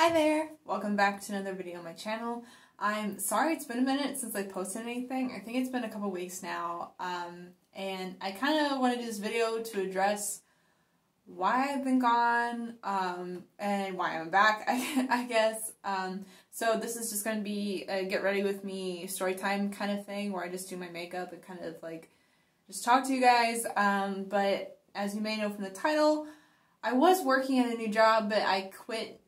Hi there! Welcome back to another video on my channel. I'm sorry it's been a minute since I posted anything. I think it's been a couple weeks now. And I kind of want to do this video to address why I've been gone, and why I'm back, I guess. So this is just going to be a get ready with me story time kind of thing where I just do my makeup and kind of like just talk to you guys. But as you may know from the title, I was working at a new job, but I quit,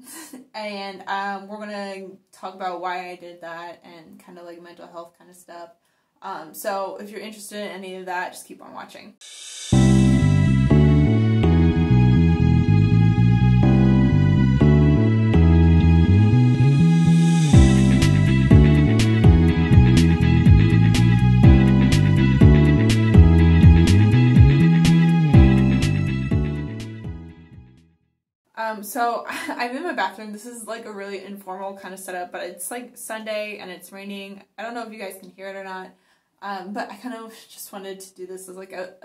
and we're gonna talk about why I did that and kind of like mental health kind of stuff. So if you're interested in any of that, just keep on watching. So I'm in my bathroom. This is like a really informal kind of setup, but it's like Sunday and it's raining. I don't know if you guys can hear it or not, but I kind of just wanted to do this as like a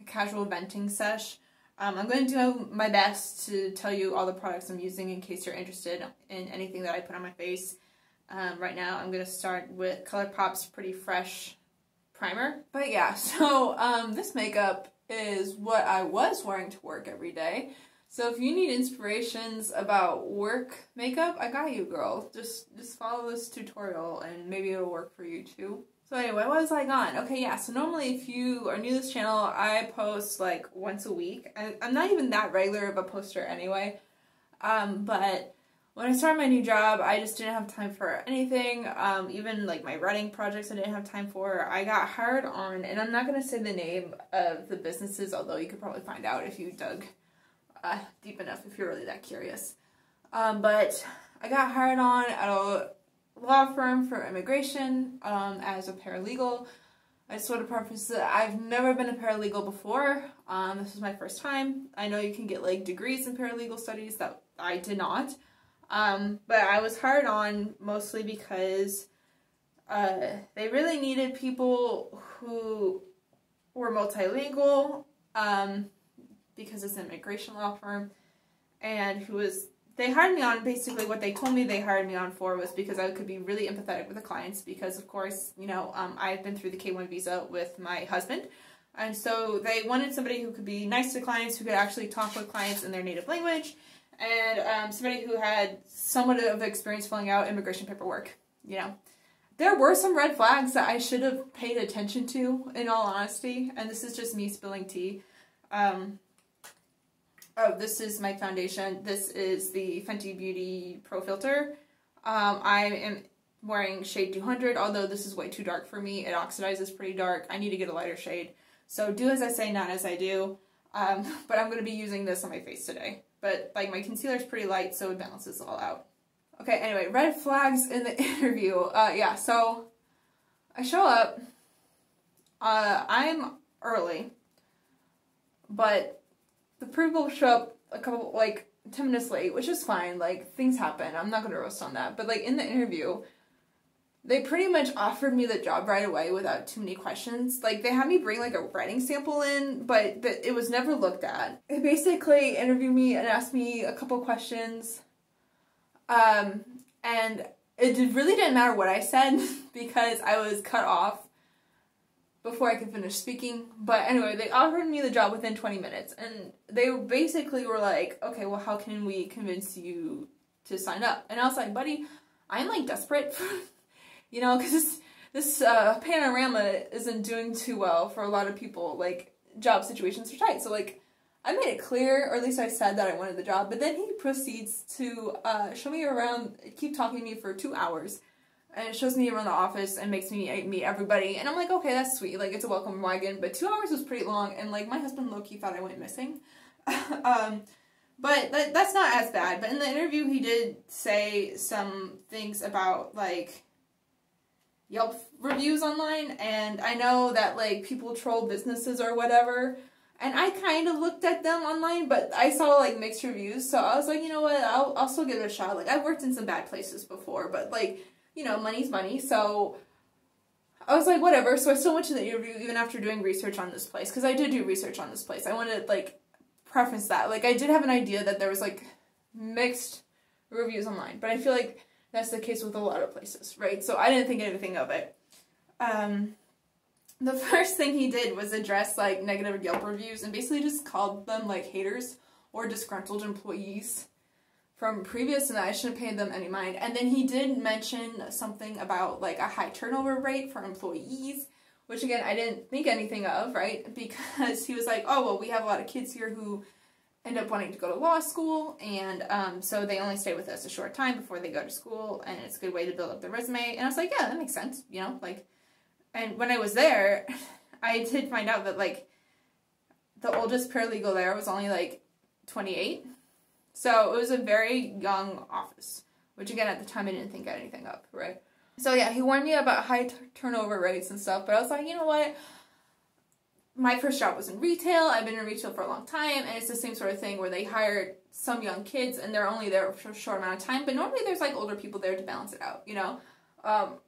casual venting sesh. I'm going to do my best to tell you all the products I'm using in case you're interested in anything that I put on my face. Right now I'm going to start with ColourPop's Pretty Fresh Primer. But yeah, so this makeup is what I was wearing to work every day. So if you need inspirations about work makeup, I got you, girl. Just follow this tutorial and maybe it'll work for you too. So anyway, what was I on? Okay, yeah, so normally if you are new to this channel, I post like once a week. I'm not even that regular of a poster anyway. But when I started my new job, I just didn't have time for anything. Even like my writing projects I didn't have time for. I got hired on, and I'm not going to say the name of the businesses, although you could probably find out if you dug deep enough if you're really that curious. But I got hired on at a law firm for immigration as a paralegal. I just want to preface that I've never been a paralegal before. This was my first time. I know you can get like degrees in paralegal studies that I did not. But I was hired on mostly because they really needed people who were multilingual, because it's an immigration law firm, and they hired me on, basically what they told me they hired me on for was because I could be really empathetic with the clients, because of course, you know, I've been through the K-1 visa with my husband, and so they wanted somebody who could be nice to clients, who could actually talk with clients in their native language, and somebody who had somewhat of experience filling out immigration paperwork, you know. There were some red flags that I should have paid attention to, in all honesty, and this is just me spilling tea. Oh, this is my foundation. This is the Fenty Beauty Pro Filter. I am wearing shade 200, although this is way too dark for me. It oxidizes pretty dark. I need to get a lighter shade. So do as I say, not as I do. But I'm going to be using this on my face today. But like my concealer is pretty light, so it balances it all out. Okay, anyway, red flags in the interview. Yeah, so I show up. I'm early, but the people show up a couple, like, 10 minutes late, which is fine, like, things happen, I'm not gonna roast on that, but, like, in the interview, they pretty much offered me the job right away without too many questions. Like, they had me bring, like, a writing sample in, but it was never looked at. They basically interviewed me and asked me a couple questions, and it really didn't matter what I said, because I was cut off before I could finish speaking. But anyway, they offered me the job within 20 minutes, and they basically were like, okay, well, how can we convince you to sign up? And I was like, buddy, I'm like desperate for, you know, because this panorama isn't doing too well for a lot of people. Like, job situations are tight, so like, I made it clear, or at least I said that I wanted the job, but then he proceeds to show me around, keep talking to me for 2 hours. And it shows me around the office and makes me meet everybody. And I'm like, okay, that's sweet. Like, it's a welcome wagon. But 2 hours was pretty long. And, like, my husband low-key thought I went missing. But that's not as bad. But in the interview, he did say some things about, like, Yelp reviews online. And I know that, like, people troll businesses or whatever. And I kind of looked at them online, but I saw, like, mixed reviews. So I was like, you know what? I'll still give it a shot. Like, I've worked in some bad places before. But, like, you know, money's money, so I was like, whatever. So I still went to the interview even after doing research on this place, because I did do research on this place. I wanted to, like, preference that. Like, I did have an idea that there was, like, mixed reviews online. But I feel like that's the case with a lot of places, right? So I didn't think anything of it. The first thing he did was address, like, negative Yelp reviews and basically just called them, like, haters or disgruntled employees from previous, and I shouldn't pay them any mind. And then he did mention something about, like, a high turnover rate for employees, which, again, I didn't think anything of, right? Because he was like, oh, well, we have a lot of kids here who end up wanting to go to law school, and so they only stay with us a short time before they go to school, and it's a good way to build up their resume. And I was like, yeah, that makes sense, you know, like, and when I was there, I did find out that, like, the oldest paralegal there was only, like, 28. So it was a very young office, which, again, at the time, I didn't think anything of, right? So, yeah, he warned me about high turnover rates and stuff, but I was like, you know what? My first job was in retail. I've been in retail for a long time, and it's the same sort of thing where they hire some young kids, and they're only there for a short amount of time, but normally there's, like, older people there to balance it out, you know?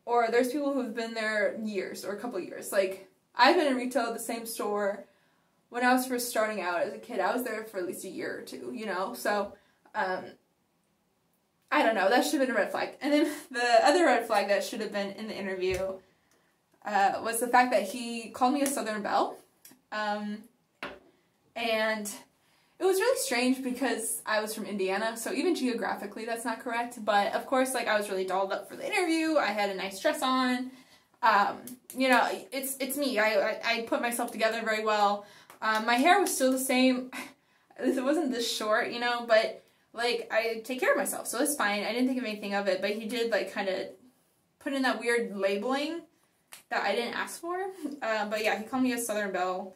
Or there's people who've been there years or a couple years. Like, I've been in retail at the same store when I was first starting out as a kid. I was there for at least a year or two, you know? So, I don't know. That should have been a red flag. And then the other red flag that should have been in the interview was the fact that he called me a Southern Belle. And it was really strange because I was from Indiana, so even geographically that's not correct, but of course, like, I was really dolled up for the interview. I had a nice dress on. You know, it's me. I put myself together very well. My hair was still the same. It wasn't this short, you know, but, like, I take care of myself, so it's fine. I didn't think of anything of it, but he did, like, kind of put in that weird labeling that I didn't ask for. But yeah, he called me a Southern Belle.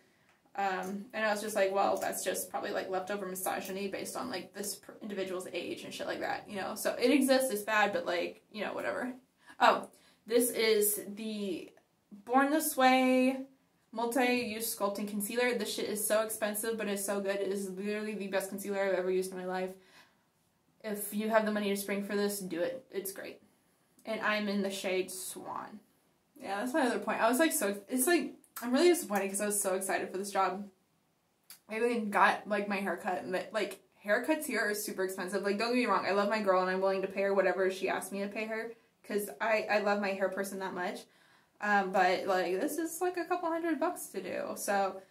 And I was just like, well, that's just probably, like, leftover misogyny based on, like, this individual's age and shit like that, you know? So it exists, it's bad, but, like, you know, whatever. Oh, this is the Born This Way multi-use sculpting concealer. This shit is so expensive, but it's so good. It is literally the best concealer I've ever used in my life. If you have the money to spring for this, do it. It's great. And I'm in the shade Swan. Yeah, that's my other point. I was, like, so, it's, like, I'm really disappointed because I was so excited for this job. I even got, like, my haircut, and, like, haircuts here are super expensive. Like, don't get me wrong, I love my girl, and I'm willing to pay her whatever she asked me to pay her, because I love my hair person that much. But, like, this is, like, a couple $100 to do. So,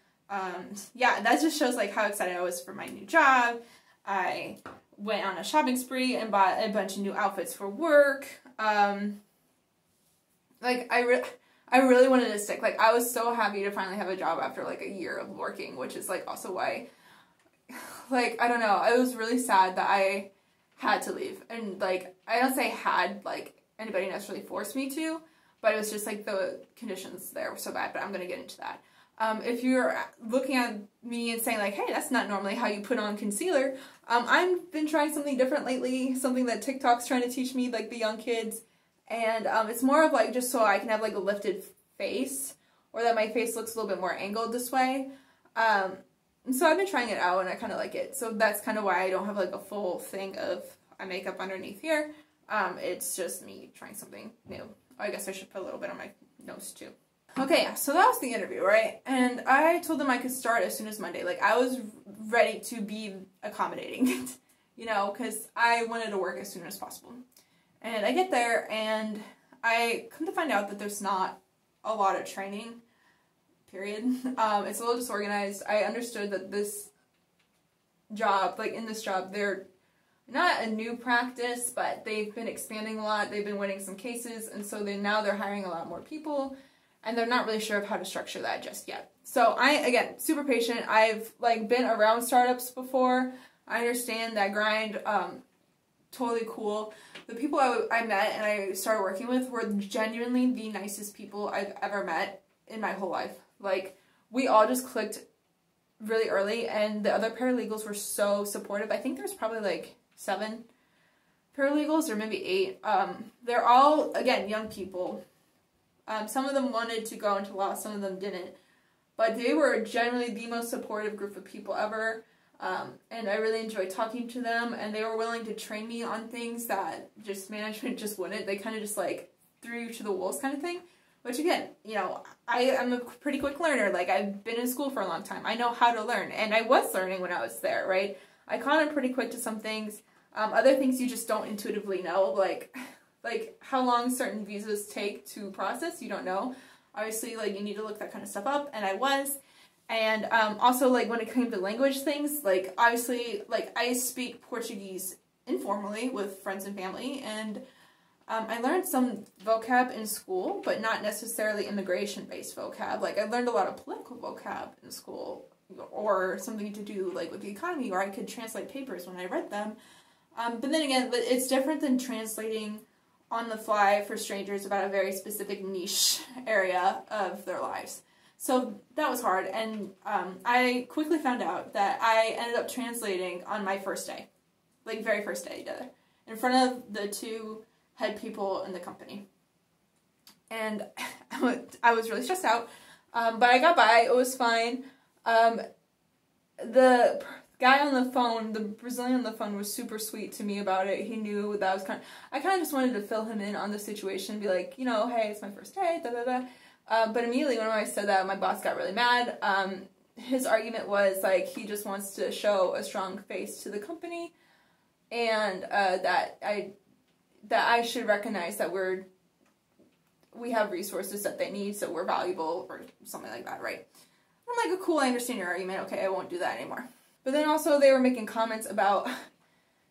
yeah, that just shows, like, how excited I was for my new job. I went on a shopping spree and bought a bunch of new outfits for work. Like, I really wanted to stick. Like, I was so happy to finally have a job after, like, a year of working, which is, like, also why, like, I don't know, I was really sad that I had to leave. And, like, I don't say had, like, anybody necessarily forced me to, but it was just, like, the conditions there were so bad, but I'm gonna get into that. If you're looking at me and saying, like, hey, that's not normally how you put on concealer, I've been trying something different lately, something that TikTok's trying to teach me, like, the young kids. And it's more of, like, just so I can have, like, a lifted face, or that my face looks a little bit more angled this way. So I've been trying it out, and I kind of like it. So that's kind of why I don't have, like, a full thing of eye makeup underneath here. It's just me trying something new. I guess I should put a little bit on my nose, too. Okay, so that was the interview, right? And I told them I could start as soon as Monday. Like, I was ready to be accommodating, you know, because I wanted to work as soon as possible. And I get there, and I come to find out that there's not a lot of training, period. It's a little disorganized. I understood that this job, like, in this job, they're not a new practice, but they've been expanding a lot. They've been winning some cases, and so now they're hiring a lot more people, and they're not really sure of how to structure that just yet. So again, super patient. I've, like, been around startups before. I understand that grind. Totally cool. The people I met and I started working with were genuinely the nicest people I've ever met in my whole life. Like, we all just clicked really early, and the other paralegals were so supportive. I think there's probably, like, 7 paralegals, or maybe 8. They're all, again, young people. Some of them wanted to go into law, some of them didn't. But they were generally the most supportive group of people ever. And I really enjoyed talking to them, and they were willing to train me on things that just management just wouldn't. They kind of just, like, threw you to the wolves kind of thing, which, again, you know, I'm a pretty quick learner. Like, I've been in school for a long time. I know how to learn, and I was learning when I was there, right? I caught on pretty quick to some things. Other things you just don't intuitively know, like how long certain visas take to process, you don't know. Obviously, like, you need to look that kind of stuff up, and I was. And also, like, when it came to language things, like, obviously, like, I speak Portuguese informally with friends and family, and I learned some vocab in school, but not necessarily immigration-based vocab. Like, I learned a lot of political vocab in school, or something to do, like, with the economy, or I could translate papers when I read them. But then again, it's different than translating on the fly for strangers about a very specific niche area of their lives. So that was hard, and I quickly found out that I ended up translating on my first day, like, very first day together, in front of the two head people in the company. And I was really stressed out, but I got by. It was fine. The guy on the phone, the Brazilian on the phone, was super sweet to me about it. He knew that I was I kind of just wanted to fill him in on the situation, be like, you know, hey, it's my first day, da da da. But immediately when I said that, my boss got really mad. His argument was, like, he just wants to show a strong face to the company, and that I should recognize that we have resources that they need, so we're valuable, or something like that, right? I'm like, oh, cool, I understand your argument. Okay, I won't do that anymore. But then also they were making comments about,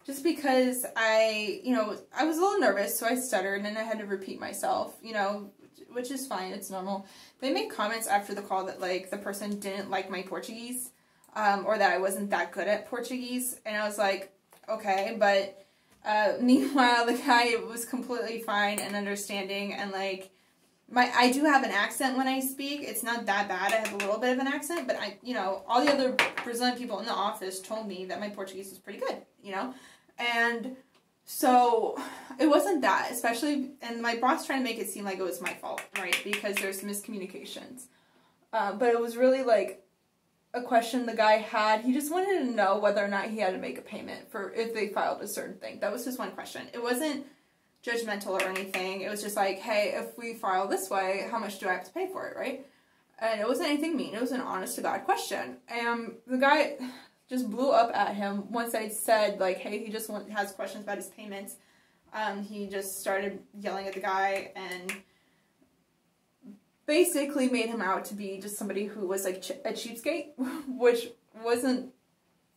just because I was a little nervous, so I stuttered, and I had to repeat myself, which is fine, it's normal. They made comments after the call that, like, the person didn't like my Portuguese, or that I wasn't that good at Portuguese, and I was like, okay, but meanwhile, the guy was completely fine and understanding, and, like, I do have an accent when I speak. It's not that bad. I have a little bit of an accent, but all the other Brazilian people in the office told me that my Portuguese is pretty good, and so it wasn't that, especially, and my boss trying to make it seem like it was my fault, right, because there's miscommunications, but it was really, like, a question the guy had. He just wanted to know whether or not he had to make a payment for if they filed a certain thing. That was his one question. It wasn't judgmental or anything. It was just like, hey, if we file this way, how much do I have to pay for it, right? And it wasn't anything mean. It was an honest-to-God question. And the guy just blew up at him once I said, like, hey, he just has questions about his payments. He just started yelling at the guy and basically made him out to be just somebody who was, like, a cheapskate, which wasn't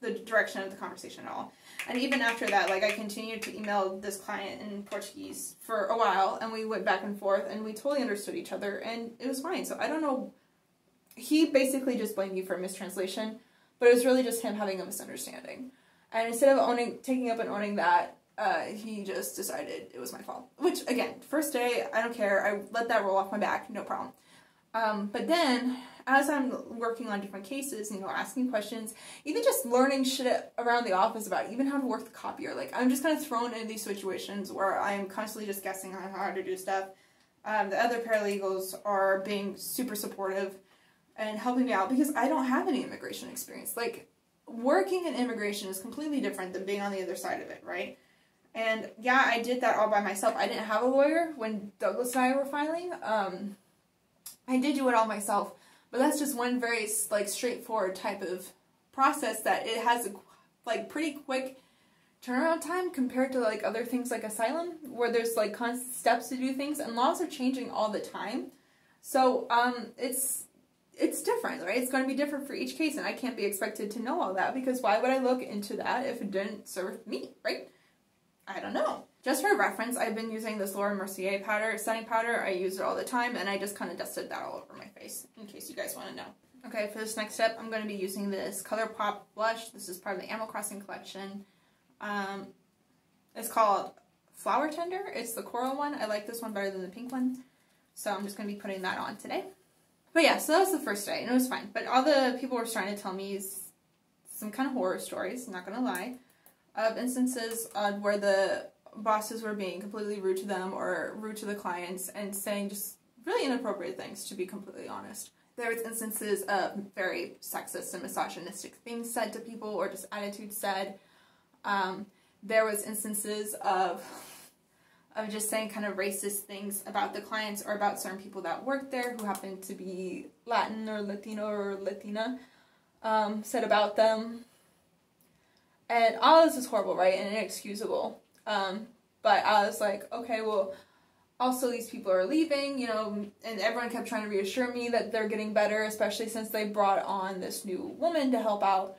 the direction of the conversation at all. And even after that, like, I continued to email this client in Portuguese for a while, and we went back and forth, and we totally understood each other, and it was fine. So I don't know. He basically just blamed me for a mistranslation, but it was really just him having a misunderstanding. And instead of taking up and owning that, he just decided it was my fault. Which, again, first day, I don't care. I let that roll off my back, no problem. But then, as I'm working on different cases, asking questions, even just learning shit around the office about even how to work the copier, like, I'm just kind of thrown in these situations where I am constantly just guessing on how to do stuff. The other paralegals are being super supportive and helping me out because I don't have any immigration experience. Like, working in immigration is completely different than being on the other side of it, right? And yeah, I did that all by myself. I didn't have a lawyer when Douglas and I were filing. I did do it all myself, but that's just one very, like, straightforward type of process that it has a, like, pretty quick turnaround time compared to, like, other things like asylum, where there's, like, constant steps to do things, and laws are changing all the time. So, it's different, right? It's going to be different for each case, and I can't be expected to know all that, because why would I look into that if it didn't serve me, right? I don't know. Just for reference, I've been using this Laura Mercier powder, setting powder. I use it all the time, and I just kind of dusted that all over my face, in case you guys want to know. Okay, for this next step, I'm going to be using this ColourPop blush. This is part of the Animal Crossing collection. It's called Flower Tender. It's the coral one. I like this one better than the pink one, so I'm just going to be putting that on today. But yeah, so that was the first day, and it was fine. But all the people were trying to tell me some kind of horror stories, not going to lie, of instances where the bosses were being completely rude to them or rude to the clients and saying just really inappropriate things, to be completely honest. There was instances of very sexist and misogynistic things said to people or just attitudes said. There was instances of just saying kind of racist things about the clients or about certain people that worked there who happened to be Latin or Latino or Latina, said about them. And all this is horrible, right, and inexcusable. But I was like, okay, well, also these people are leaving, you know, and everyone kept trying to reassure me that they're getting better, especially since they brought on this new woman to help out.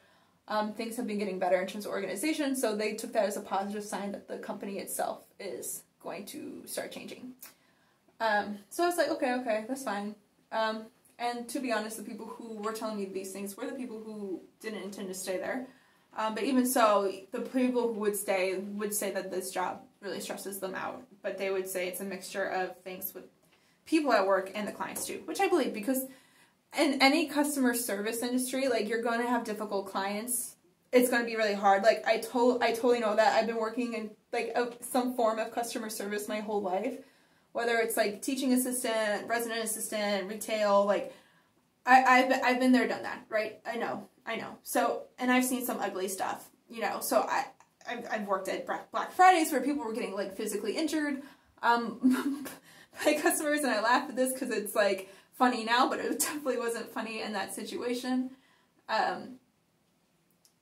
Things have been getting better in terms of organization, so they took that as a positive sign that the company itself is going to start changing. So I was like, okay, that's fine. And to be honest, the people who were telling me these things were the people who didn't intend to stay there. But even so, the people who would stay would say that this job really stresses them out. But they would say it's a mixture of things with people at work and the clients too, which I believe, because in any customer service industry, like, you're going to have difficult clients. It's going to be really hard. Like, I totally know that. I've been working in, like, some form of customer service my whole life. Whether it's, like, teaching assistant, resident assistant, retail, like, I've been there, done that, right? I know. So, and I've seen some ugly stuff, you know. So I've worked at Black Fridays where people were getting, like, physically injured by customers, and I laugh at this because it's, like, funny now, but it definitely wasn't funny in that situation.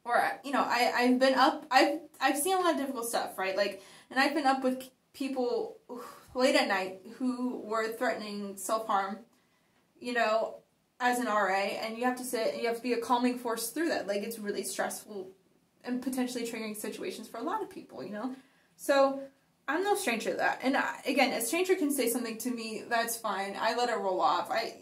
Or, you know, I've seen a lot of difficult stuff, right? like, and I've been up with people late at night who were threatening self-harm, you know, as an RA, and you have to sit and you have to be a calming force through that. Like, it's really stressful and potentially triggering situations for a lot of people, you know. So I'm no stranger to that. And again, a stranger can say something to me, that's fine. I let it roll off. I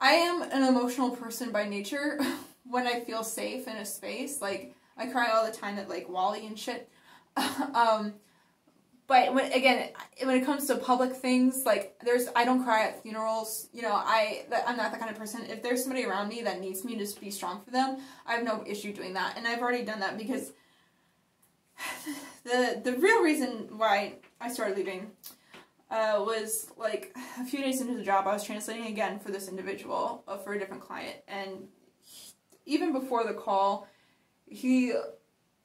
am an emotional person by nature. When I feel safe in a space, like, I cry all the time at, like, Wally and shit. But when it comes to public things, like, I don't cry at funerals. You know, I'm not that kind of person. If there's somebody around me that needs me to be strong for them, I have no issue doing that. And I've already done that because the real reason why I started leaving was, like, a few days into the job, I was translating again for this individual, for a different client. And even before the call, he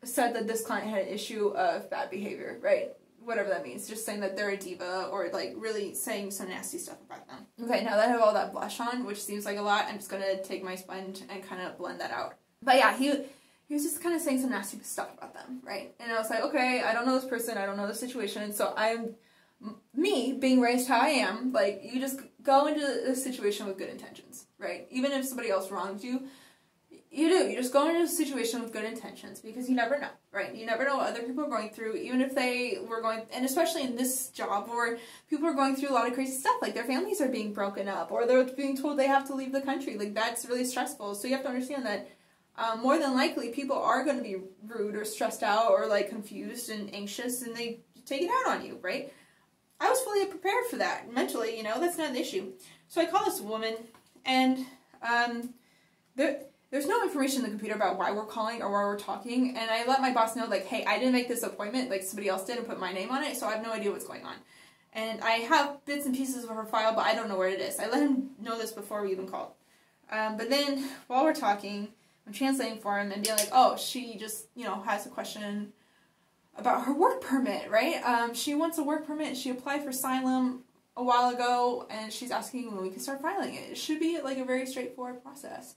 said that this client had an issue of bad behavior, right? Whatever that means, just saying that they're a diva, or, like, really saying some nasty stuff about them. Okay, now that I have all that blush on, which seems like a lot, I'm just gonna take my sponge and kind of blend that out. But yeah, he was just kind of saying some nasty stuff about them, right? And I was like, okay, I don't know this person, I don't know the situation, so me being raised how I am, like, you just go into a situation with good intentions, right? Even if somebody else wrongs you, you just go into a situation with good intentions, because you never know, right? You never know what other people are going through, even if they were going, and especially in this job where people are going through a lot of crazy stuff, like their families are being broken up, or they're being told they have to leave the country. Like, that's really stressful. So you have to understand that more than likely people are going to be rude or stressed out or, like, confused and anxious, and they take it out on you, right? I was fully prepared for that mentally, you know, that's not an issue. So I call this woman, and there's no information in the computer about why we're calling or why we're talking, and I let my boss know, like, hey, I didn't make this appointment, like, somebody else did and put my name on it, so I have no idea what's going on. And I have bits and pieces of her file, but I don't know where it is. I let him know this before we even called. But then, while we're talking, I'm translating for him and being like, oh, she just, you know, has a question about her work permit, right? She wants a work permit. She applied for asylum a while ago, and she's asking when we can start filing it. It should be, like, a very straightforward process.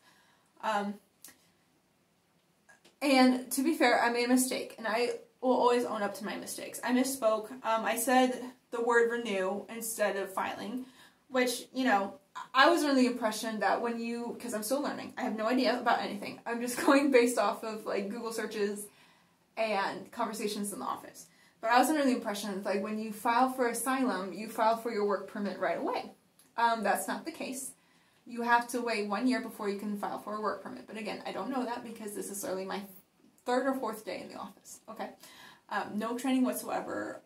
And to be fair, I made a mistake, and I will always own up to my mistakes. I misspoke. I said the word renew instead of filing, which, you know, I was under the impression that when because I'm still learning, I have no idea about anything. I'm just going based off of, like, Google searches and conversations in the office. But I was under the impression that, like, when you file for asylum, you file for your work permit right away. That's not the case. You have to wait 1 year before you can file for a work permit. But again, I don't know that because this is literally my 3rd or 4th day in the office. Okay, no training whatsoever,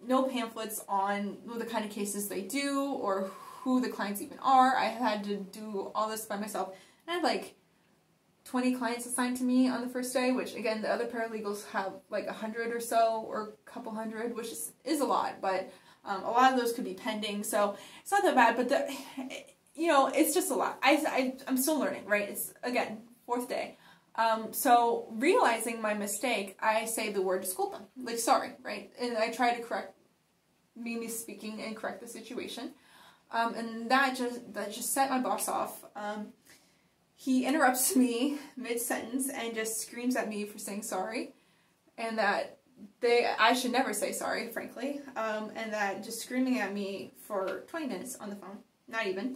no pamphlets on the kind of cases they do or who the clients even are. I had to do all this by myself. And I had, like, 20 clients assigned to me on the first day, which, again, the other paralegals have, like, 100 or so, or a couple hundred, which is a lot, but a lot of those could be pending, so it's not that bad, but you know, it's just a lot. I'm still learning, right? It's, again, 4th day. So realizing my mistake, I say the word disculpa, like, sorry, right? And I try to correct me misspeaking and correct the situation. And that just set my boss off. he interrupts me mid-sentence and just screams at me for saying sorry, and that I should never say sorry, frankly, and that just screaming at me for 20 minutes on the phone, not even.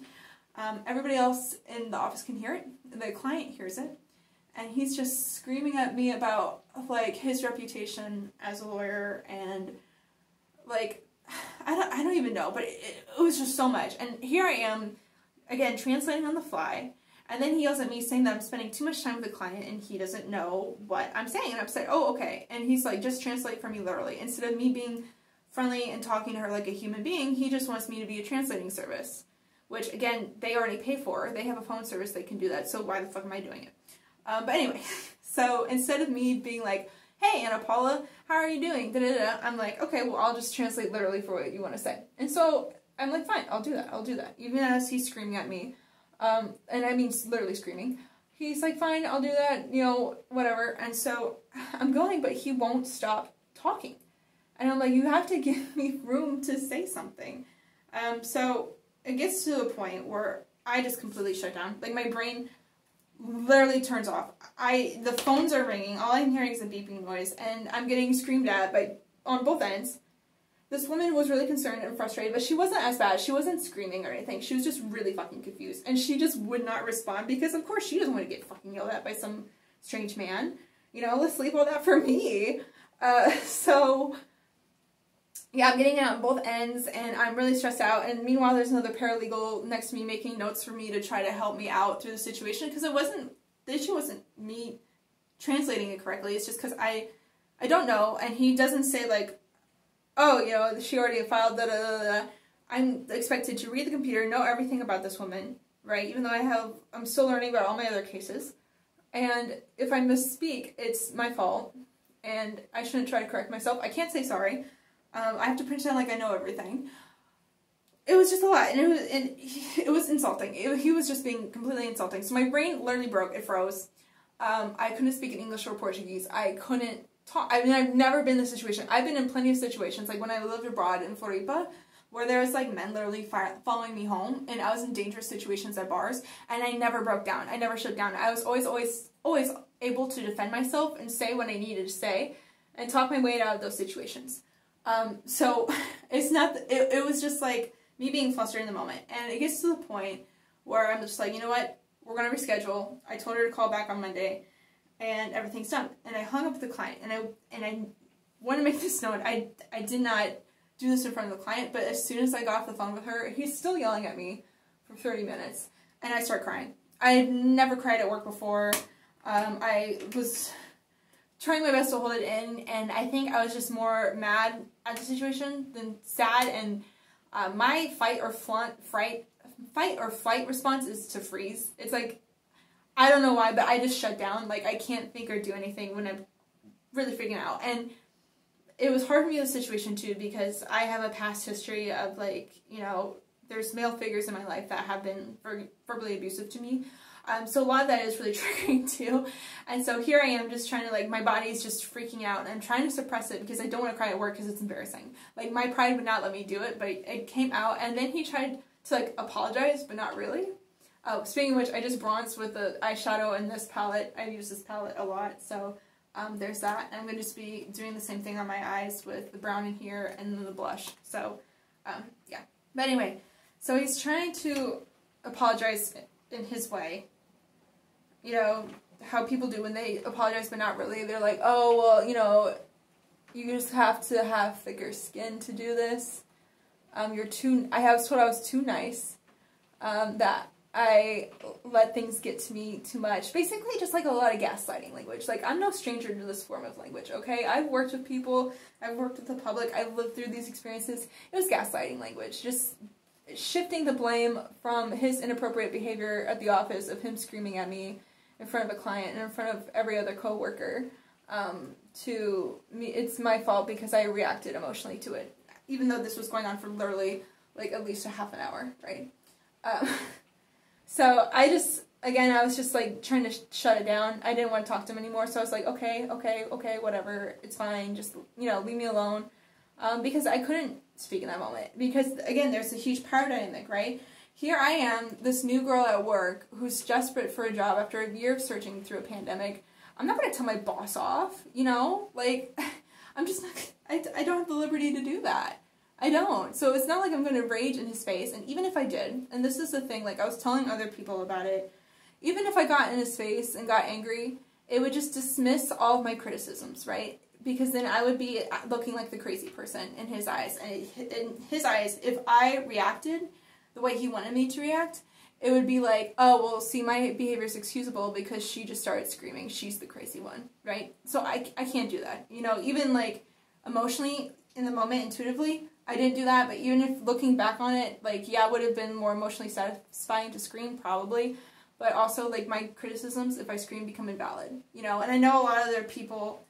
Everybody else in the office can hear it, the client hears it, and he's just screaming at me about, like, his reputation as a lawyer, and, like, I don't even know, but it was just so much. And here I am, again, translating on the fly, and then he yells at me saying that I'm spending too much time with the client and he doesn't know what I'm saying. And I'm saying, oh, okay. And he's like, just translate for me literally. Instead of me being friendly and talking to her like a human being, he just wants me to be a translating service. Which, again, they already pay for. They have a phone service that can do that, so why the fuck am I doing it? But anyway, so instead of me being like, hey, Anna Paula, how are you doing? Da-da-da, I'm like, okay, well, I'll just translate literally for what you want to say. And so I'm like, fine, I'll do that. Even as he's screaming at me, and I mean literally screaming, he's like, fine, I'll do that, you know, whatever. And so I'm going, but he won't stop talking. And I'm like, you have to give me room to say something. So it gets to a point where I just completely shut down. Like, my brain literally turns off. The phones are ringing, all I'm hearing is a beeping noise, and I'm getting screamed at on both ends. This woman was really concerned and frustrated, but she wasn't as bad. She wasn't screaming or anything. She was just really fucking confused. And she just would not respond because, of course, she doesn't want to get fucking yelled at by some strange man. You know, let's leave all that for me. So, yeah, I'm getting it on both ends, and I'm really stressed out. And meanwhile, there's another paralegal next to me making notes for me to try to help me out through the situation. Because the issue wasn't me translating it correctly. It's just because I don't know. And he doesn't say, like, oh, you know, she already filed, da-da-da-da. I'm expected to read the computer, know everything about this woman, right? Even though I'm still learning about all my other cases. And if I misspeak, it's my fault. And I shouldn't try to correct myself. I can't say sorry. I have to pretend like I know everything. It was just a lot, and it was insulting. He was just being completely insulting. So my brain literally broke. It froze. I couldn't speak in English or Portuguese. I couldn't talk. I mean, I've never been in this situation. I've been in plenty of situations, like when I lived abroad in Floripa, where there was like men literally following me home, and I was in dangerous situations at bars, and I never broke down. I never shut down. I was always able to defend myself and say what I needed to say, and talk my way out of those situations. So it's not, it was just like me being flustered in the moment. And it gets to the point where I'm just like, you know what, we're going to reschedule. I told her to call back on Monday and everything's done. And I hung up with the client, and I want to make this note. I did not do this in front of the client, but as soon as I got off the phone with her, he's still yelling at me for 30 minutes, and I start crying. I've never cried at work before. I was trying my best to hold it in, and I think I was just more mad at the situation than sad, and my fight or flight response is to freeze. It's like, I don't know why, but I just shut down. Like, I can't think or do anything when I'm really freaking out. And it was hard for me in this situation too, because I have a past history of, like, you know, there's male figures in my life that have been verbally abusive to me. So a lot of that is really triggering too. And so here I am just trying to, like, my body is just freaking out, and I'm trying to suppress it because I don't want to cry at work because it's embarrassing. Like, my pride would not let me do it, but it came out, and then he tried to, like, apologize, but not really. Speaking of which, I just bronzed with the eyeshadow in this palette. I use this palette a lot, so there's that. And I'm going to just be doing the same thing on my eyes with the brown in here and then the blush. So, yeah. But anyway, so he's trying to apologize in his way. You know, how people do when they apologize but not really. They're like, oh, well, you know, you just have to have thicker skin to do this. I was told I was too nice. That I let things get to me too much. Basically, just like a lot of gaslighting language. Like, I'm no stranger to this form of language, okay? I've worked with people. I've worked with the public. I've lived through these experiences. It was gaslighting language. Just shifting the blame from his inappropriate behavior at the office of him screaming at me in front of a client and in front of every other coworker, to me, it's my fault because I reacted emotionally to it, even though this was going on for literally, like, at least a half an hour, right? So I was just, like, trying to shut it down. I didn't want to talk to him anymore, so I was like, okay, whatever, it's fine, just, you know, leave me alone, because I couldn't speak in that moment, because, again, there's a huge power dynamic, right? here I am, this new girl at work who's desperate for a job after a year of searching through a pandemic. I'm not going to tell my boss off, you know? Like, I'm just not, I don't have the liberty to do that. I don't. So it's not like I'm going to rage in his face. And even if I did, and this is the thing, like I was telling other people about it, even if I got in his face and got angry, it would just dismiss all of my criticisms, right? Because then I would be looking like the crazy person in his eyes. And in his eyes, if I reacted the way he wanted me to react, it would be like, oh, well, see, my behavior is excusable because she just started screaming. She's the crazy one, right? So I can't do that. You know, even like emotionally, in the moment, intuitively, I didn't do that. But even if looking back on it, like, yeah, it would have been more emotionally satisfying to scream, probably. But also, like, my criticisms, if I scream, become invalid, you know? And I know a lot of other people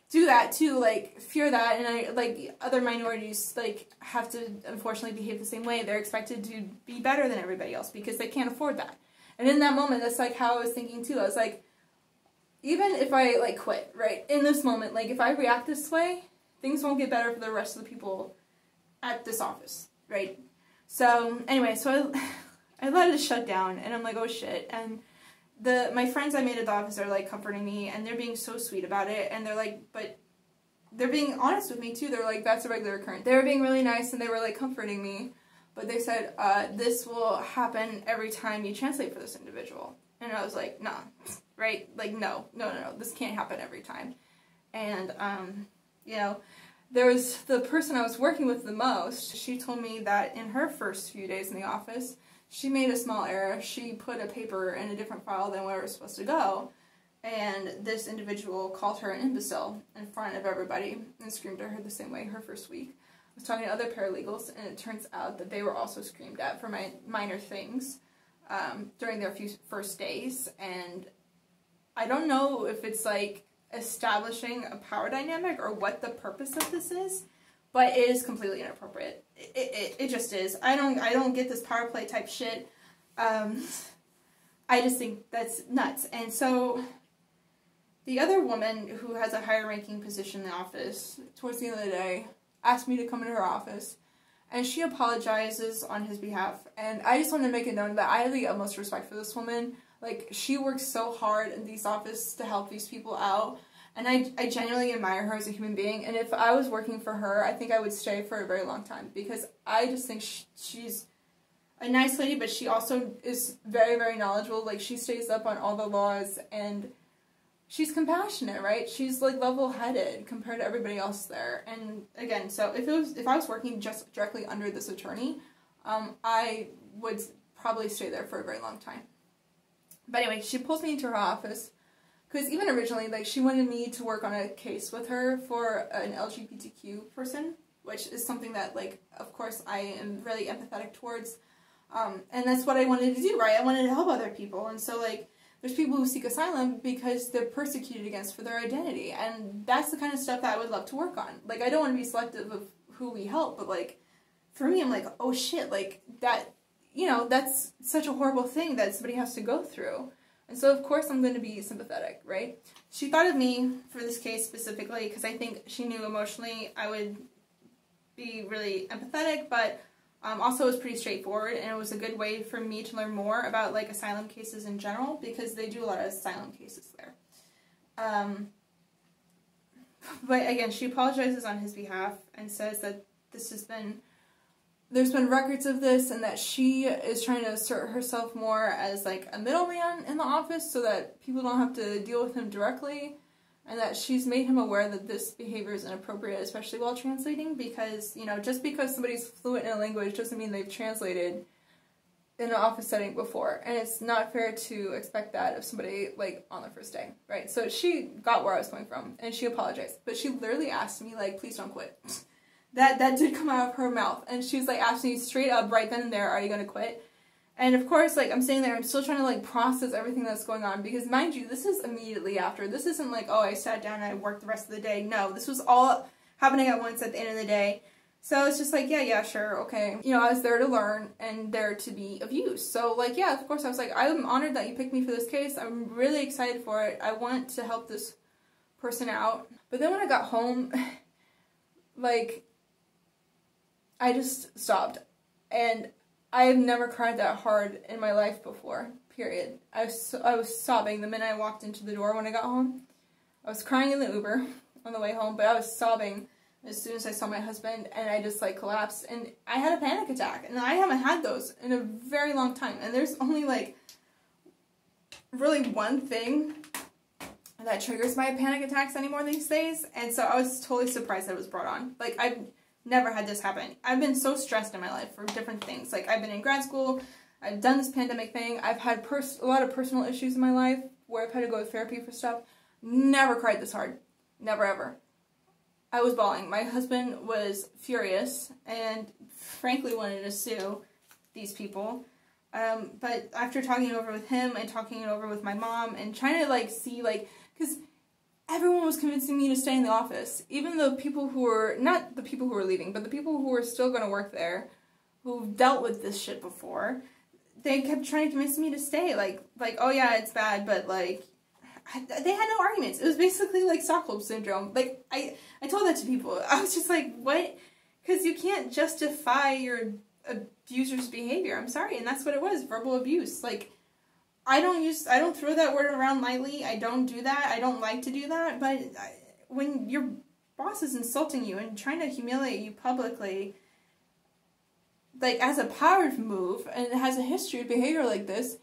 do that, too, like, fear that, and like, other minorities, like, have to, unfortunately, behave the same way. They're expected to be better than everybody else because they can't afford that. And in that moment, that's, like, how I was thinking, too. I was like, even if I, like, quit, right, in this moment, like, if I react this way, things won't get better for the rest of the people at this office, right? So, anyway, so I let it shut down, and I'm like, oh shit, and my friends I made at the office are, like, comforting me, and they're being so sweet about it, and they're like, but they're being honest with me, too. They're like, that's a regular occurrence. They were being really nice, and they were, like, comforting me, but they said, this will happen every time you translate for this individual, and I was like, nah, right, like, no, this can't happen every time, and, you know, there was the person I was working with the most. She told me that in her first few days in the office, she made a small error. She put a paper in a different file than where it was supposed to go, and this individual called her an imbecile in front of everybody and screamed at her the same way her first week. I was talking to other paralegals, and it turns out that they were also screamed at for minor things during their first days, and I don't know if it's like establishing a power dynamic or what the purpose of this is, but it is completely inappropriate. It just is. I don't get this power play type shit. I just think that's nuts. And so the other woman who has a higher ranking position in the office, towards the end of the day, asked me to come into her office, and she apologizes on his behalf. And I just want to make it known that I have the utmost respect for this woman. Like, she works so hard in these offices to help these people out, and I genuinely admire her as a human being, and if I was working for her, I think I would stay for a very long time, because I just think she's a nice lady, but she also is very, very knowledgeable. Like, she stays up on all the laws, and she's compassionate, right? She's, like, level-headed compared to everybody else there, and again, so if I was working just directly under this attorney, I would probably stay there for a very long time. But anyway, she pulls me into her office, because even originally, like, she wanted me to work on a case with her for an LGBTQ person, which is something that, like, of course, I am really empathetic towards, and that's what I wanted to do, right? I wanted to help other people, and so, like, there's people who seek asylum because they're persecuted against for their identity, and that's the kind of stuff that I would love to work on. Like, I don't want to be selective of who we help, but, like, for me, I'm like, oh shit, like, that, you know, that's such a horrible thing that somebody has to go through. And so, of course, I'm going to be sympathetic, right? She thought of me for this case specifically because I think she knew emotionally I would be really empathetic, but also it was pretty straightforward, and it was a good way for me to learn more about, like, asylum cases in general, because they do a lot of asylum cases there. But again, she apologizes on his behalf and says that there's been records of this, and that she is trying to assert herself more as, like, a middleman in the office so that people don't have to deal with him directly, and that she's made him aware that this behavior is inappropriate, especially while translating, because, you know, just because somebody's fluent in a language doesn't mean they've translated in an office setting before, and it's not fair to expect that of somebody, like, on their first day, right? So she got where I was coming from, and she apologized, but she literally asked me, like, please don't quit. That did come out of her mouth, and she was, like, asking me straight up right then and there, are you going to quit? And of course, like, I'm sitting there, I'm still trying to, like, process everything that's going on, because mind you, this is immediately after. This isn't like, oh, I sat down and I worked the rest of the day. No, this was all happening at once at the end of the day. So it's just like, yeah, sure, okay. You know, I was there to learn and there to be of use. So, like, yeah, of course, I was like, I'm honored that you picked me for this case. I'm really excited for it. I want to help this person out. But then when I got home, like, I just stopped. And I've never cried that hard in my life before, period. I was sobbing the minute I walked into the door when I got home. I was crying in the Uber on the way home, but I was sobbing as soon as I saw my husband, and I just, like, collapsed, and I had a panic attack, and I haven't had those in a very long time, and there's only, like, really one thing that triggers my panic attacks anymore these days, and so I was totally surprised that it was brought on. Like, I've never had this happen. I've been so stressed in my life for different things. Like, I've been in grad school, I've done this pandemic thing, I've had a lot of personal issues in my life where I've had to go to therapy for stuff. Never cried this hard. Never, ever. I was bawling. My husband was furious and frankly wanted to sue these people. But after talking it over with him and talking it over with my mom and trying to, like, see, like, because everyone was convincing me to stay in the office. Even the people who were, not the people who were leaving, but the people who were still going to work there, who've dealt with this shit before, they kept trying to convince me to stay. Like, oh yeah, it's bad, but, like, they had no arguments. It was basically like Stockholm Syndrome. Like, I told that to people. I was just like, what? Because you can't justify your abuser's behavior. I'm sorry. And that's what it was. Verbal abuse. Like, I don't throw that word around lightly. I don't do that. I don't like to do that. But when your boss is insulting you and trying to humiliate you publicly, like, as a power move, and has a history of behavior like this,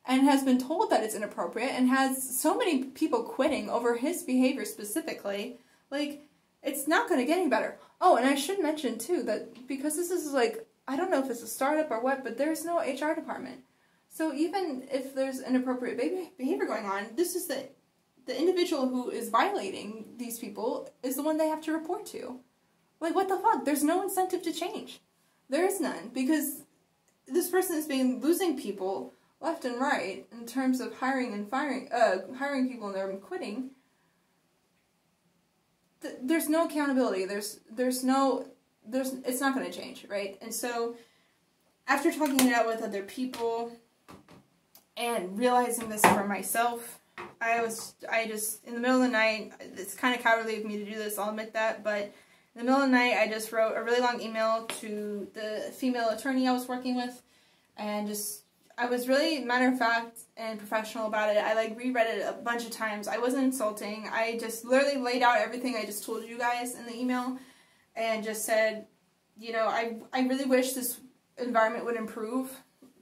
and has been told that it's inappropriate, and has so many people quitting over his behavior specifically, like, it's not going to get any better. Oh, and I should mention, too, that because this is, like, I don't know if it's a startup or what, but there's no HR department. So even if there's inappropriate behavior going on, this is the individual who is violating these people is the one they have to report to. Like, what the fuck? There's no incentive to change. There is none, because this person has been losing people left and right in terms of hiring and hiring people and they're quitting. There's no accountability. It's not going to change, right? And so, after talking it out with other people and realizing this for myself, I just, in the middle of the night, it's kind of cowardly of me to do this, I'll admit that, but in the middle of the night, I just wrote a really long email to the female attorney I was working with, and I was really matter of fact and professional about it. I, like, reread it a bunch of times. I wasn't insulting. I just literally laid out everything I just told you guys in the email and just said, you know, I really wish this environment would improve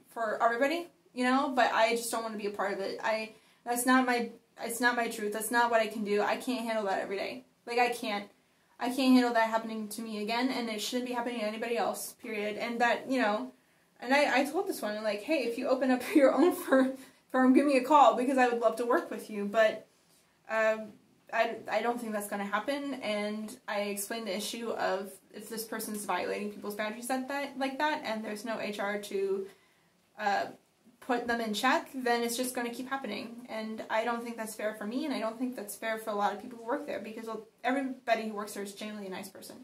for everybody, you know, but I just don't want to be a part of it. It's not my truth. That's not what I can do. I can't handle that every day. Like, I can't handle that happening to me again, and it shouldn't be happening to anybody else, period. And that, you know, and I told this one, like, hey, if you open up your own firm, give me a call, because I would love to work with you, but I don't think that's going to happen, and I explained the issue of if this person's violating people's boundaries like that, and there's no HR to put them in check, then it's just going to keep happening, and I don't think that's fair for me, and I don't think that's fair for a lot of people who work there, because everybody who works there is genuinely a nice person.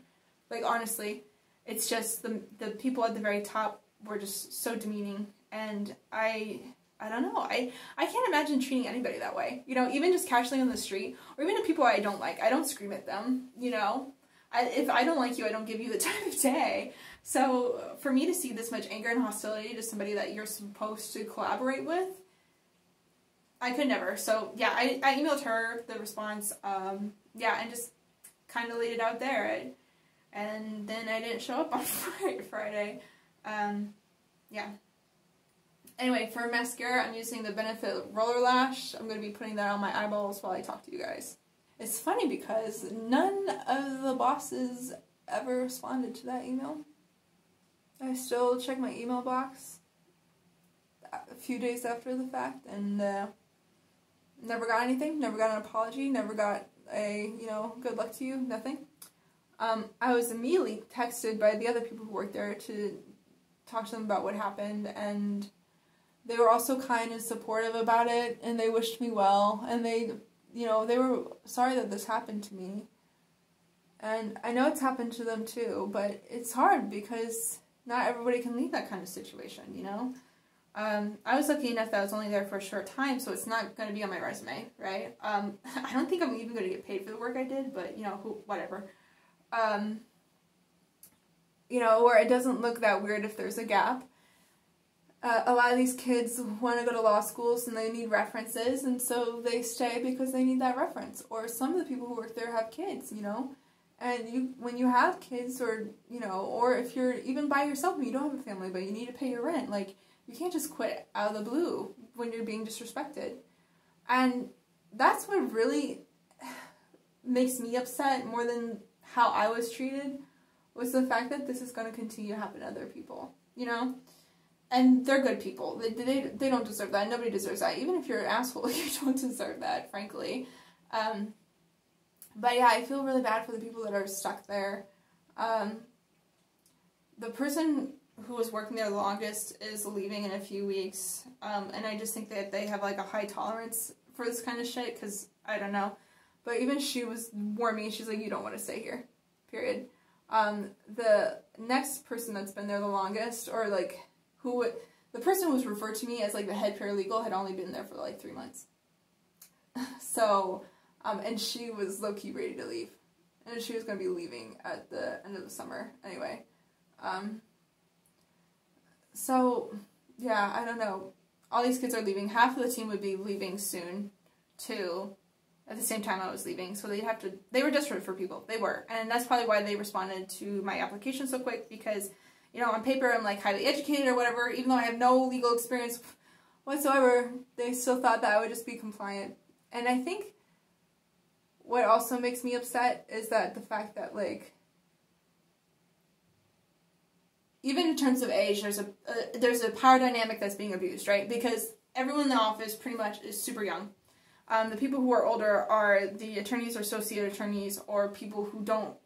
Like, honestly, it's just the people at the very top were just so demeaning, and I don't know, I can't imagine treating anybody that way, you know, even just casually on the street, or even the people I don't like. I don't scream at them, you know, if I don't like you, I don't give you the time of day. So for me to see this much anger and hostility to somebody that you're supposed to collaborate with, I could never. So yeah, I emailed her the response, yeah, and just kind of laid it out there, and then I didn't show up on Friday. Yeah. Anyway, for mascara, I'm using the Benefit Roller Lash. I'm going to be putting that on my eyeballs while I talk to you guys. It's funny because none of the bosses ever responded to that email. I still check my email box a few days after the fact, and never got anything, never got an apology, never got a, you know, good luck to you, nothing. I was immediately texted by the other people who worked there to talk to them about what happened, and they were also kind and supportive about it, and they wished me well, and they, you know, they were sorry that this happened to me. And I know it's happened to them too, but it's hard because not everybody can leave that kind of situation, you know? I was lucky enough that I was only there for a short time, so it's not going to be on my resume, right? I don't think I'm even going to get paid for the work I did, but, you know, whatever. You know, where it doesn't look that weird if there's a gap. a lot of these kids want to go to law schools and they need references, and so they stay because they need that reference. Or some of the people who work there have kids, you know, and when you have kids, or, you know, or if you're even by yourself and you don't have a family but you need to pay your rent, like, you can't just quit out of the blue when you're being disrespected. And that's what really makes me upset more than how I was treated, was the fact that this is going to continue to happen to other people, you know? And they're good people. They don't deserve that. Nobody deserves that. Even if you're an asshole, you don't deserve that, frankly. But yeah, I feel really bad for the people that are stuck there. The person who was working there the longest is leaving in a few weeks. And I just think that they have like a high tolerance for this kind of shit, because I don't know. But even she was warning me. She's like, you don't want to stay here, period. The next person that's been there the longest, or like, the person who was referred to me as like the head paralegal had only been there for like 3 months. So, and she was low-key ready to leave. And she was going to be leaving at the end of the summer anyway. So, yeah, I don't know. All these kids are leaving. Half of the team would be leaving soon, too, at the same time I was leaving. So they were desperate for people. They were. And that's probably why they responded to my application so quick, because, you know, on paper I'm like highly educated or whatever, even though I have no legal experience whatsoever, they still thought that I would just be compliant. And I think what also makes me upset is that the fact that, like, even in terms of age, there's a power dynamic that's being abused, right? Because everyone in the office pretty much is super young. The people who are older are the attorneys or associate attorneys, or people who don't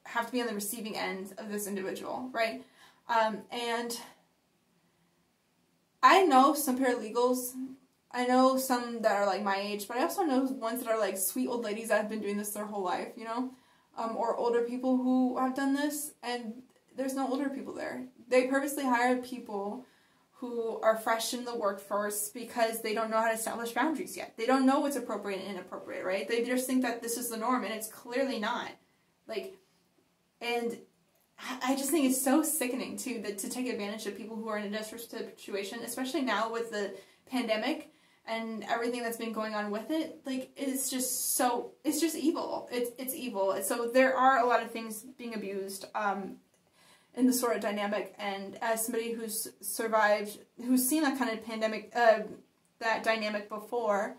have to be on the receiving end of this individual, right? And I know some paralegals, I know some that are like my age, but I also know ones that are like sweet old ladies that have been doing this their whole life, you know? Or older people who have done this, and there's no older people there. They purposely hire people who are fresh in the workforce because they don't know how to establish boundaries yet. They don't know what's appropriate and inappropriate, right? They just think that this is the norm, and it's clearly not. Like, and I just think it's so sickening, too, that to take advantage of people who are in a desperate situation, especially now with the pandemic and everything that's been going on with it. Like, it's just evil. It's evil. So there are a lot of things being abused, in the sort of dynamic, and as somebody who's survived, who's seen that kind of pandemic, that dynamic before,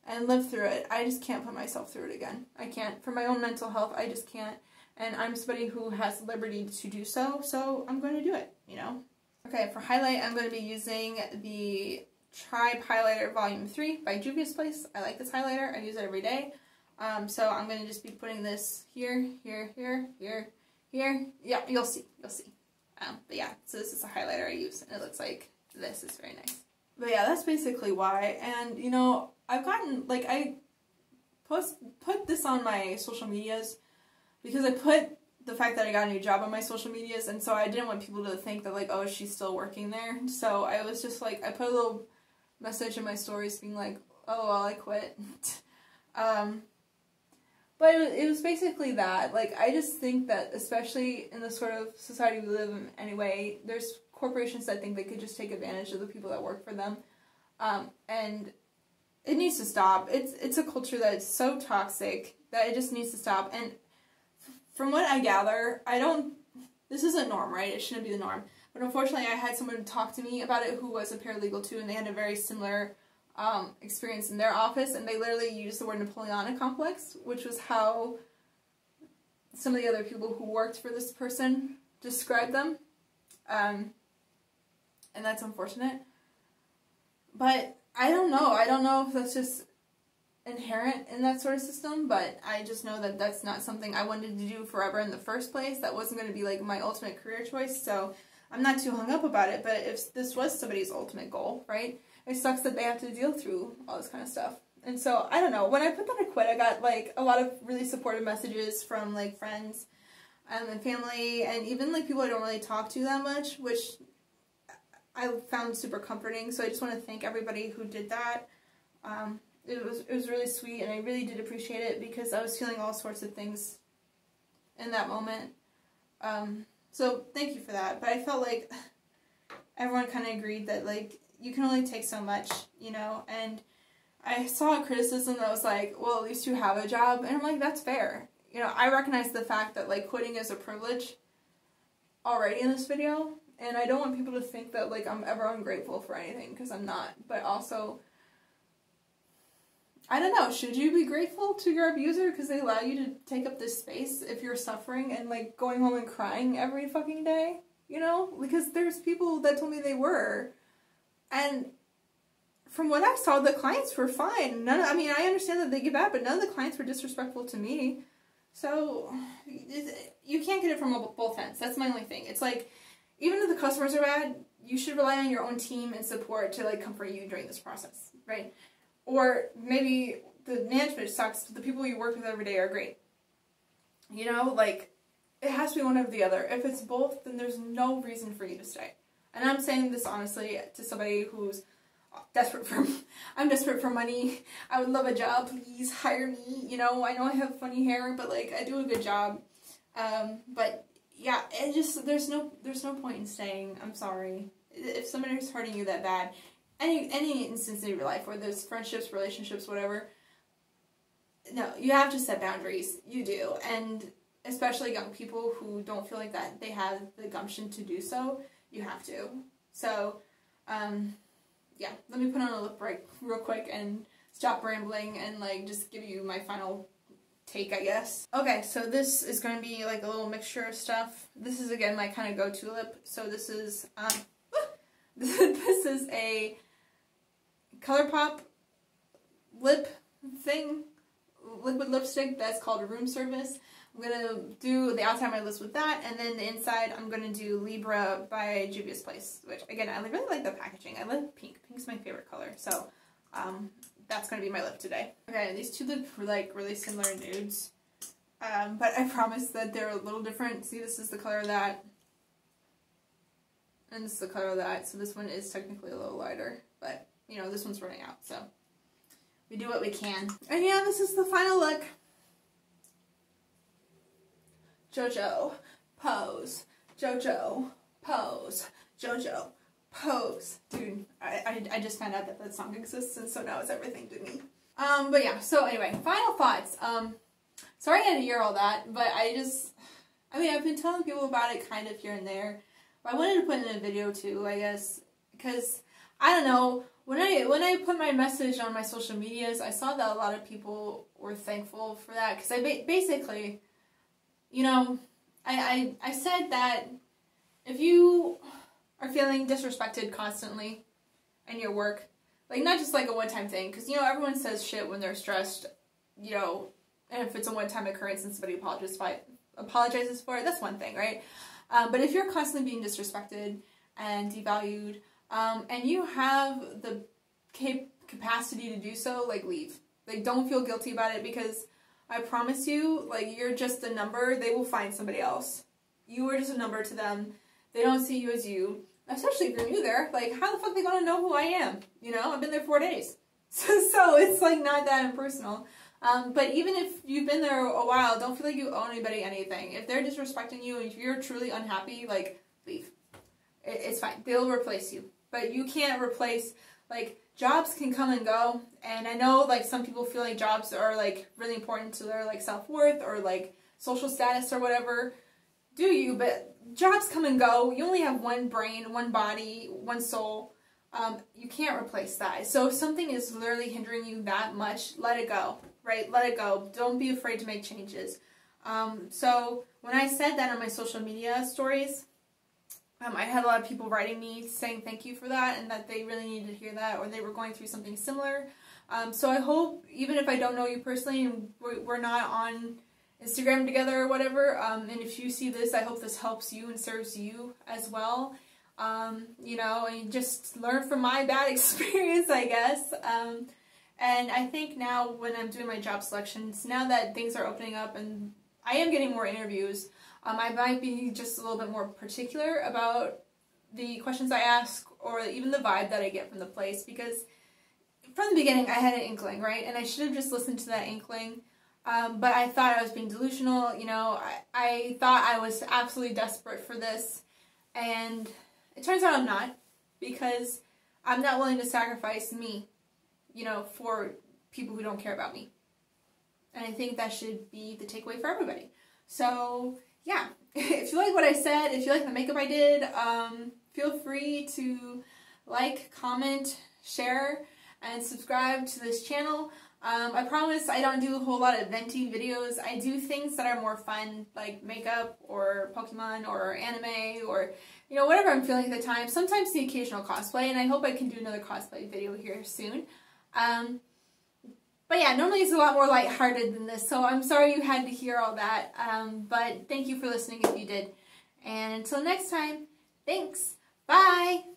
and lived through it, I just can't put myself through it again. I can't. For my own mental health, I just can't. And I'm somebody who has the liberty to do so I'm going to do it, you know? Okay, for highlight, I'm going to be using the Tribe Highlighter Volume 3 by Juvia's Place. I like this highlighter. I use it every day. So I'm going to just be putting this here, here, here, here, here. Yeah, you'll see. You'll see. But yeah, so this is a highlighter I use, and it looks like this. Is very nice. But yeah, that's basically why. And, you know, I've gotten, like, I put this on my social medias because I put the fact that I got a new job on my social medias, and so I didn't want people to think that, like, oh, she's still working there. So I was just, like, I put a little message in my stories being like, oh, well, I quit. But it was basically that. Like, I just think that, especially in the sort of society we live in anyway, there's corporations that think they could just take advantage of the people that work for them. And it needs to stop. It's a culture that is so toxic that it just needs to stop. And from what I gather, this isn't norm, right? It shouldn't be the norm. But unfortunately, I had someone talk to me about it who was a paralegal too, and they had a very similar experience in their office, and they literally used the word Napoleonic complex, which was how some of the other people who worked for this person described them. And that's unfortunate. But I don't know. I don't know if that's just inherent in that sort of system, but I just know that that's not something I wanted to do forever in the first place. That wasn't going to be like my ultimate career choice, so I'm not too hung up about it. But if this was somebody's ultimate goal, right, it sucks that they have to deal through all this kind of stuff. And so, I don't know, when I put that I quit, I got like a lot of really supportive messages from like friends and family, and even like people I don't really talk to that much, which I found super comforting. So I just want to thank everybody who did that. It was really sweet, and I really did appreciate it because I was feeling all sorts of things in that moment. So thank you for that. But I felt like everyone kind of agreed that, like, you can only take so much, you know, and I saw a criticism that was like, well, at least you have a job, and I'm like, that's fair. You know, I recognize the fact that, like, quitting is a privilege already in this video, and I don't want people to think that, like, I'm ever ungrateful for anything, because I'm not, but also, I don't know, should you be grateful to your abuser because they allow you to take up this space if you're suffering and, like, going home and crying every fucking day, you know, because there's people that told me they were, and from what I saw, the clients were fine. I mean, I understand that they get bad, but none of the clients were disrespectful to me. So, you can't get it from both ends. That's my only thing. It's like, even if the customers are bad, you should rely on your own team and support to, like, comfort you during this process, right? Or maybe the management sucks, but the people you work with every day are great. You know, like, it has to be one or the other. If it's both, then there's no reason for you to stay. And I'm saying this honestly to somebody who's I'm desperate for money. I would love a job. Please hire me. You know I have funny hair, but, like, I do a good job. But yeah, it just, there's no point in staying. I'm sorry. If somebody is hurting you that bad, any instance in your life, where there's friendships, relationships, whatever, no, you have to set boundaries. You do. And especially young people who don't feel like that they have the gumption to do so, you have to. So, yeah, let me put on a lip break real quick and stop rambling and, like, just give you my final take, I guess. Okay, so this is going to be, like, a little mixture of stuff. This is, again, my kind of go-to lip. So this is, this is a ColourPop lip thing, liquid lipstick that's called Room Service. I'm going to do the outside of my lips with that, and then the inside I'm going to do Libra by Juvia's Place, which, again, I really like the packaging. I love pink. Pink's my favorite color, so that's going to be my lip today. Okay, these two look like really similar nudes, but I promise that they're a little different. See, this is the color of that, and this is the color of that, so this one is technically a little lighter, but, you know, this one's running out, so we do what we can. And yeah, this is the final look. JoJo, pose. JoJo, pose. JoJo, pose. Dude, I just found out that that song exists, and so now it's everything to me. But yeah, so anyway, final thoughts. Sorry I had to hear all that, but I mean, I've been telling people about it kind of here and there, but I wanted to put it in a video too, I guess, because, I don't know, when I put my message on my social medias, I saw that a lot of people were thankful for that, because I basically, you know, I said that if you are feeling disrespected constantly in your work, like, not just like a one-time thing, because, you know, everyone says shit when they're stressed, you know, and if it's a one-time occurrence and somebody apologizes for it, that's one thing, right? But if you're constantly being disrespected and devalued, and you have the capacity to do so, like, leave. Like, don't feel guilty about it, because I promise you, like, you're just a number. They will find somebody else. You are just a number to them. They don't see you as you. Especially if you're new there. Like, how the fuck are they gonna know who I am? You know, I've been there 4 days. So it's, like, not that impersonal. But even if you've been there a while, don't feel like you owe anybody anything. If they're disrespecting you, and if you're truly unhappy, like, leave. It's fine. They'll replace you. But you can't replace, like, jobs can come and go, and I know, like, some people feel like jobs are, like, really important to their, like, self-worth or, like, social status or whatever. Do you? But jobs come and go. You only have one brain, one body, one soul. You can't replace that. So if something is literally hindering you that much, let it go, right? Let it go. Don't be afraid to make changes. So when I said that on my social media stories, I had a lot of people writing me saying thank you for that, and that they really needed to hear that, or they were going through something similar. So I hope, even if I don't know you personally and we're not on Instagram together or whatever, and if you see this, I hope this helps you and serves you as well. You know, and just learn from my bad experience, I guess. And I think now when I'm doing my job selections, now that things are opening up and I am getting more interviews, I might be just a little bit more particular about the questions I ask, or even the vibe that I get from the place, because from the beginning I had an inkling, right? And I should have just listened to that inkling, but I thought I was being delusional, you know, I thought I was absolutely desperate for this, and it turns out I'm not. because I'm not willing to sacrifice me, you know, for people who don't care about me. And I think that should be the takeaway for everybody. So, yeah, if you like what I said, if you like the makeup I did, feel free to like, comment, share, and subscribe to this channel. I promise I don't do a whole lot of venting videos. I do things that are more fun, like makeup or Pokemon or anime or, you know, whatever I'm feeling at the time. Sometimes the occasional cosplay, and I hope I can do another cosplay video here soon. But yeah, normally it's a lot more lighthearted than this, so I'm sorry you had to hear all that. But thank you for listening if you did. And until next time, thanks. Bye!